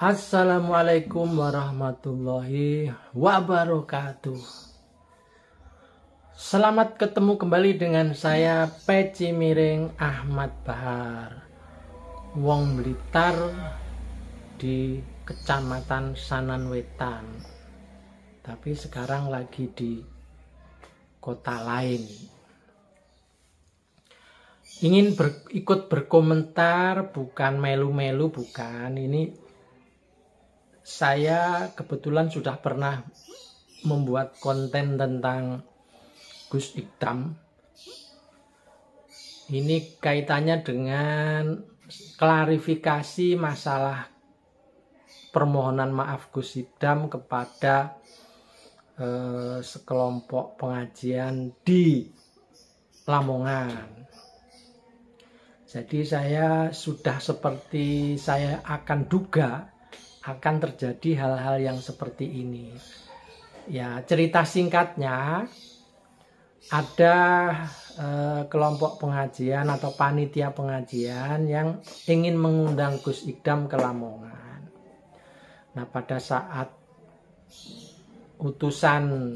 Assalamualaikum warahmatullahi wabarakatuh. Selamat ketemu kembali dengan saya Peci Miring Ahmad Bahar, wong Blitar di Kecamatan Sananwetan. Tapi sekarang lagi di kota lain. Ingin ikut berkomentar, bukan melu-melu, bukan. Ini saya kebetulan sudah pernah membuat konten tentang Gus Ikdam. Ini kaitannya dengan klarifikasi masalah permohonan maaf Gus Ikdam kepada sekelompok pengajian di Lamongan. Jadi saya sudah seperti saya akan duga akan terjadi hal-hal yang seperti ini. Ya, cerita singkatnya, ada kelompok pengajian atau panitia pengajian yang ingin mengundang Gus Ikdam ke Lamongan. Nah, pada saat utusan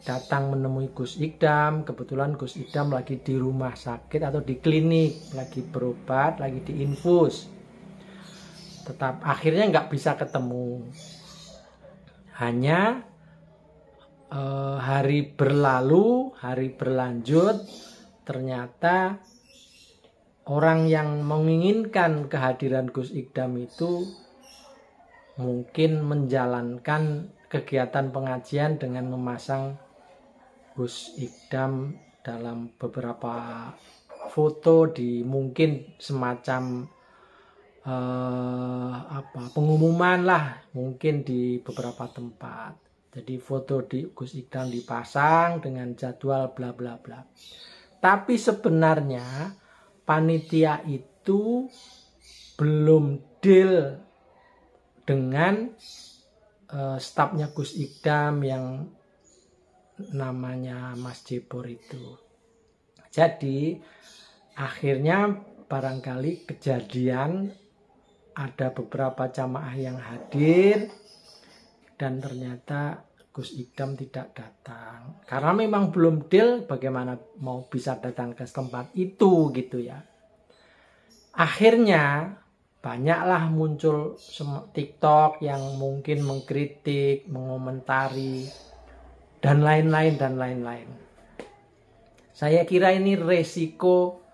datang menemui Gus Ikdam, kebetulan Gus Ikdam lagi di rumah sakit atau di klinik, lagi berobat, lagi diinfus. Tetap akhirnya nggak bisa ketemu. Hanya hari berlalu, hari berlanjut, ternyata orang yang menginginkan kehadiran Gus Ikdam itu mungkin menjalankan kegiatan pengajian dengan memasang Gus Ikdam dalam beberapa foto di mungkin semacam pengumuman lah, mungkin di beberapa tempat. Jadi foto di Gus Ikdam dipasang dengan jadwal bla bla bla. Tapi sebenarnya panitia itu belum deal dengan stafnya Gus Ikdam yang namanya Mas Jebor itu. Jadi akhirnya barangkali kejadian ada beberapa jamaah yang hadir dan ternyata Gus Ikdam tidak datang. Karena memang belum deal, bagaimana mau bisa datang ke tempat itu gitu ya. Akhirnya banyaklah muncul TikTok yang mungkin mengkritik, mengomentari dan lain-lain dan lain-lain. Saya kira ini resiko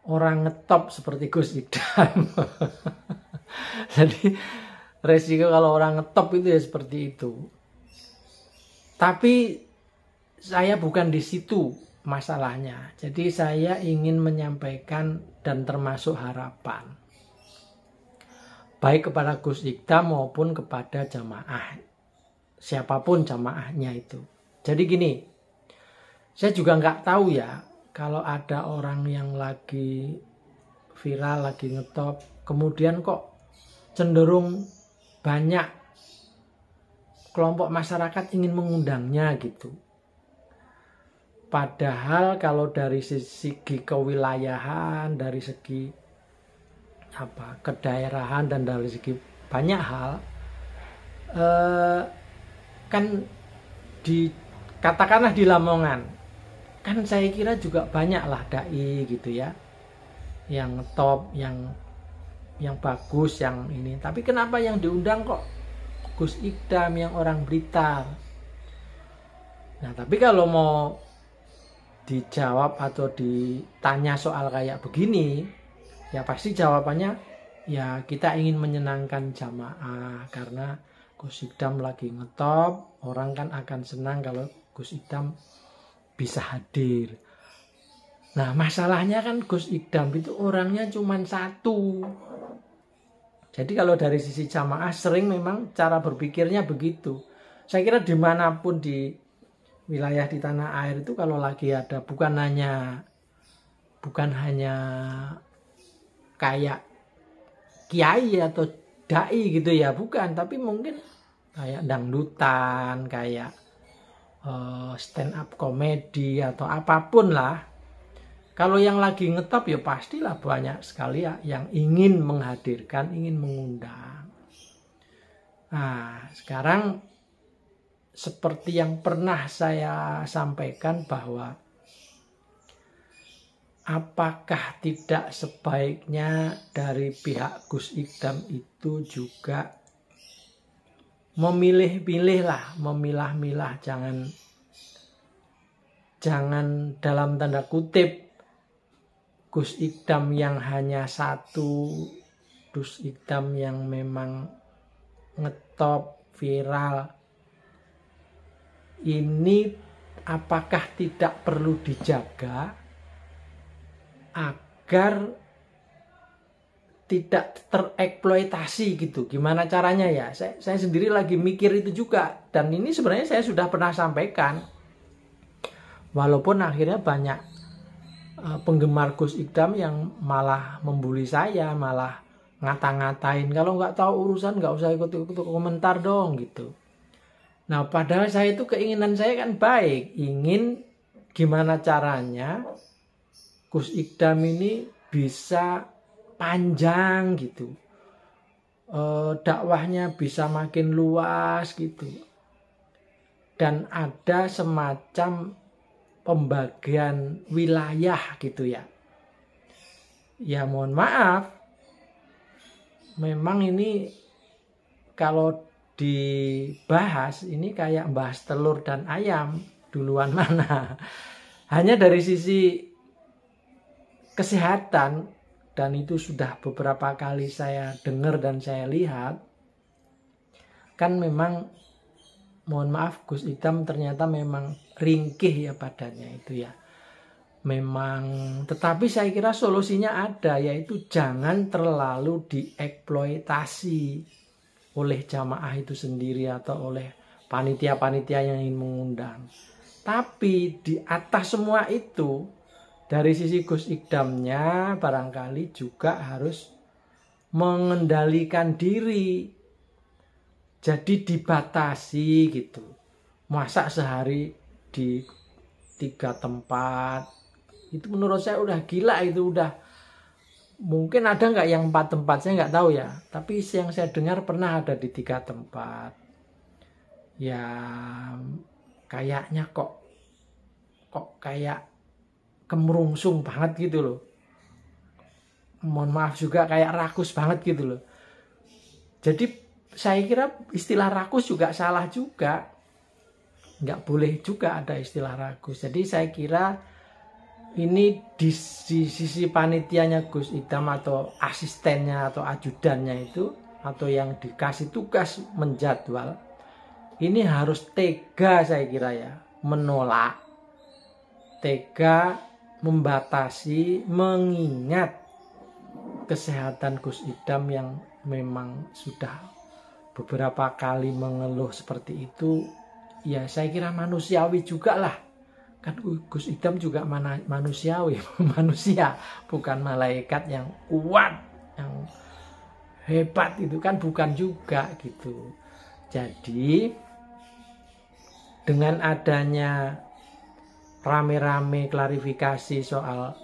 orang ngetop seperti Gus Ikdam. Jadi resiko kalau orang ngetop itu ya seperti itu. Tapi saya bukan di situ masalahnya. Jadi saya ingin menyampaikan dan termasuk harapan, baik kepada Gus Ikdam maupun kepada jamaah, siapapun jamaahnya itu. Jadi gini, saya juga nggak tahu ya, kalau ada orang yang lagi viral, lagi ngetop, kemudian kok cenderung banyak kelompok masyarakat ingin mengundangnya gitu. Padahal kalau dari segi kewilayahan, dari segi kedaerahan dan dari segi banyak hal, kan katakanlah di Lamongan, kan saya kira juga banyaklah dai gitu ya, yang top, yang bagus, yang ini. Tapi kenapa yang diundang kok Gus Ikdam yang orang Blitar? Nah, tapi kalau mau dijawab atau ditanya soal kayak begini, ya pasti jawabannya ya kita ingin menyenangkan jamaah karena Gus Ikdam lagi ngetop, orang kan akan senang kalau Gus Ikdam bisa hadir. Nah, masalahnya kan Gus Ikdam itu orangnya cuma satu. Jadi kalau dari sisi jamaah sering memang cara berpikirnya begitu. Saya kira dimanapun di wilayah di tanah air itu kalau lagi ada bukan hanya kayak kiai atau dai gitu ya, bukan, tapi mungkin kayak dangdutan, kayak stand up komedi atau apapun lah. Kalau yang lagi ngetop ya pastilah banyak sekali ya yang ingin menghadirkan, ingin mengundang. Nah, sekarang seperti yang pernah saya sampaikan bahwa apakah tidak sebaiknya dari pihak Gus Idam itu juga memilih-pilih lah, memilah-milah, jangan dalam tanda kutip Gus Idam yang hanya satu, Gus Idam yang memang ngetop viral. Ini apakah tidak perlu dijaga agar tidak tereksploitasi gitu? Gimana caranya ya? Saya sendiri lagi mikir itu juga. Dan ini sebenarnya saya sudah pernah sampaikan. Walaupun akhirnya banyak penggemar Gus Idam yang malah membuli saya, malah ngata-ngatain. Kalau nggak tahu urusan nggak usah ikut-ikut komentar dong gitu. Nah, padahal saya itu keinginan saya kan baik. Ingin gimana caranya Gus Idam ini bisa panjang gitu. Dakwahnya bisa makin luas gitu. Dan ada semacam pembagian wilayah gitu ya. Ya mohon maaf, memang ini kalau dibahas ini kayak bahas telur dan ayam, duluan mana. Hanya dari sisi kesehatan, dan itu sudah beberapa kali saya dengar dan saya lihat, kan memang mohon maaf Gus Idam ternyata memang ringkih ya badannya itu ya. Memang, tetapi saya kira solusinya ada, yaitu jangan terlalu dieksploitasi oleh jamaah itu sendiri atau oleh panitia-panitia yang ingin mengundang. Tapi di atas semua itu, dari sisi Gus Idamnya barangkali juga harus mengendalikan diri. Jadi dibatasi gitu. Masa sehari di 3 tempat. Itu menurut saya udah gila, itu udah. Mungkin ada nggak yang 4 tempat, saya nggak tahu ya. Tapi yang saya dengar pernah ada di 3 tempat. Ya kayaknya kok kayak kemerungsung banget gitu loh. Mohon maaf juga kayak rakus banget gitu loh. Jadi saya kira istilah rakus juga salah juga. Nggak boleh juga ada istilah rakus. Jadi saya kira ini di sisi panitianya Gus Idam atau asistennya atau ajudannya itu, atau yang dikasih tugas menjadwal, ini harus tega saya kira ya, menolak, tega membatasi, mengingat kesehatan Gus Idam yang memang sudah beberapa kali mengeluh seperti itu. Ya saya kira manusiawi juga lah. Kan Gus Idam juga manusiawi, manusia, bukan malaikat yang kuat, yang hebat, itu kan bukan juga gitu. Jadi dengan adanya rame-rame klarifikasi soal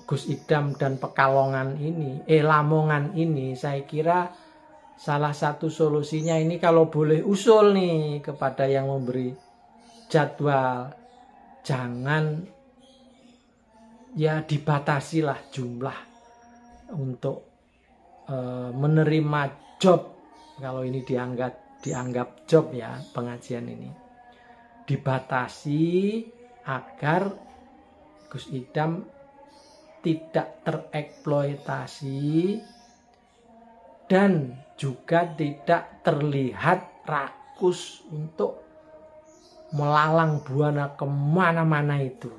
Gus Idam dan Pekalongan ini, Lamongan ini, saya kira salah satu solusinya ini kalau boleh usul nih kepada yang memberi jadwal, jangan ya dibatasilah jumlah untuk menerima job, kalau ini dianggap job ya pengajian ini, dibatasi agar Gus Idam tidak tereksploitasi dan juga tidak terlihat rakus untuk melalang buana kemana-mana itu.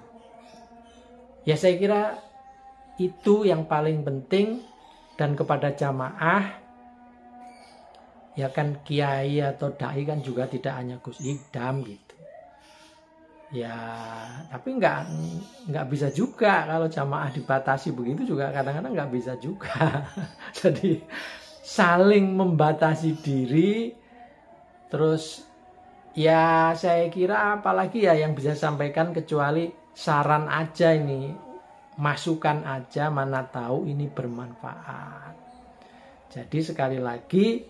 Ya saya kira itu yang paling penting. Dan kepada jamaah, ya kan kiai atau dai kan juga tidak hanya Gus Idam gitu. Ya tapi nggak bisa juga kalau jamaah dibatasi begitu, juga kadang-kadang nggak bisa juga. Jadi saling membatasi diri. Terus ya saya kira apalagi ya yang bisa sampaikan kecuali saran aja ini, masukan aja, mana tahu ini bermanfaat. Jadi sekali lagi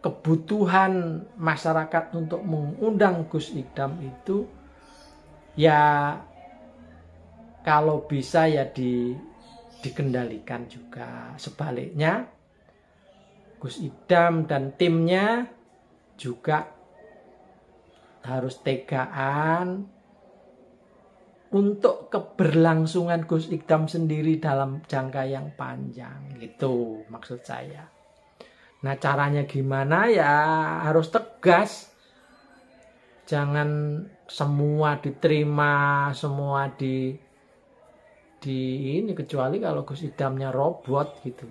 kebutuhan masyarakat untuk mengundang Gus Idam itu ya kalau bisa ya dikendalikan juga. Sebaliknya Gus Idam dan timnya juga harus tegaan untuk keberlangsungan Gus Idam sendiri dalam jangka yang panjang, gitu maksud saya. Nah, caranya gimana ya harus tegas. Jangan semua diterima, semua di ini, kecuali kalau Gus Idamnya robot gitu.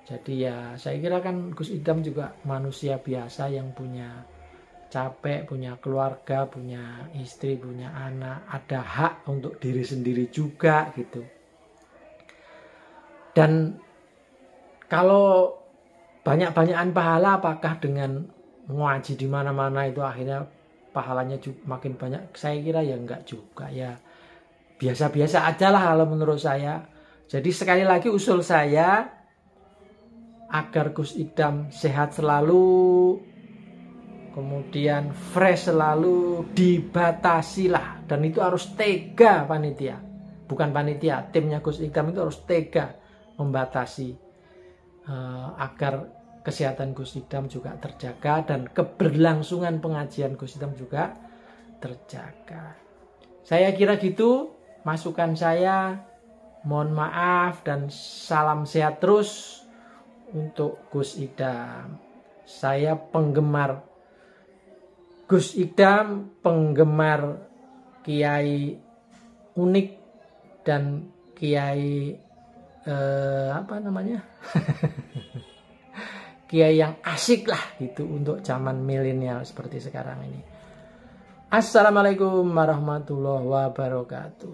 Jadi ya saya kira kan Gus Idam juga manusia biasa yang punya capek, punya keluarga, punya istri, punya anak, ada hak untuk diri sendiri juga gitu. Dan kalau banyak-banyakan pahala, apakah dengan ngaji di mana-mana itu akhirnya pahalanya makin banyak? Saya kira ya enggak juga, ya biasa-biasa aja lah kalau menurut saya. Jadi sekali lagi usul saya agar Gus Idam sehat selalu, kemudian fresh selalu, dibatasi lah, dan itu harus tega panitia, bukan panitia, timnya Gus Idam itu harus tega membatasi agar kesehatan Gus Idam juga terjaga dan keberlangsungan pengajian Gus Idam juga terjaga. Saya kira gitu masukan saya. Mohon maaf dan salam sehat terus untuk Gus Idam. Saya penggemar Gus Idam, penggemar kiai unik dan kiai kiai yang asik lah gitu untuk zaman milenial seperti sekarang ini. Assalamualaikum warahmatullahi wabarakatuh.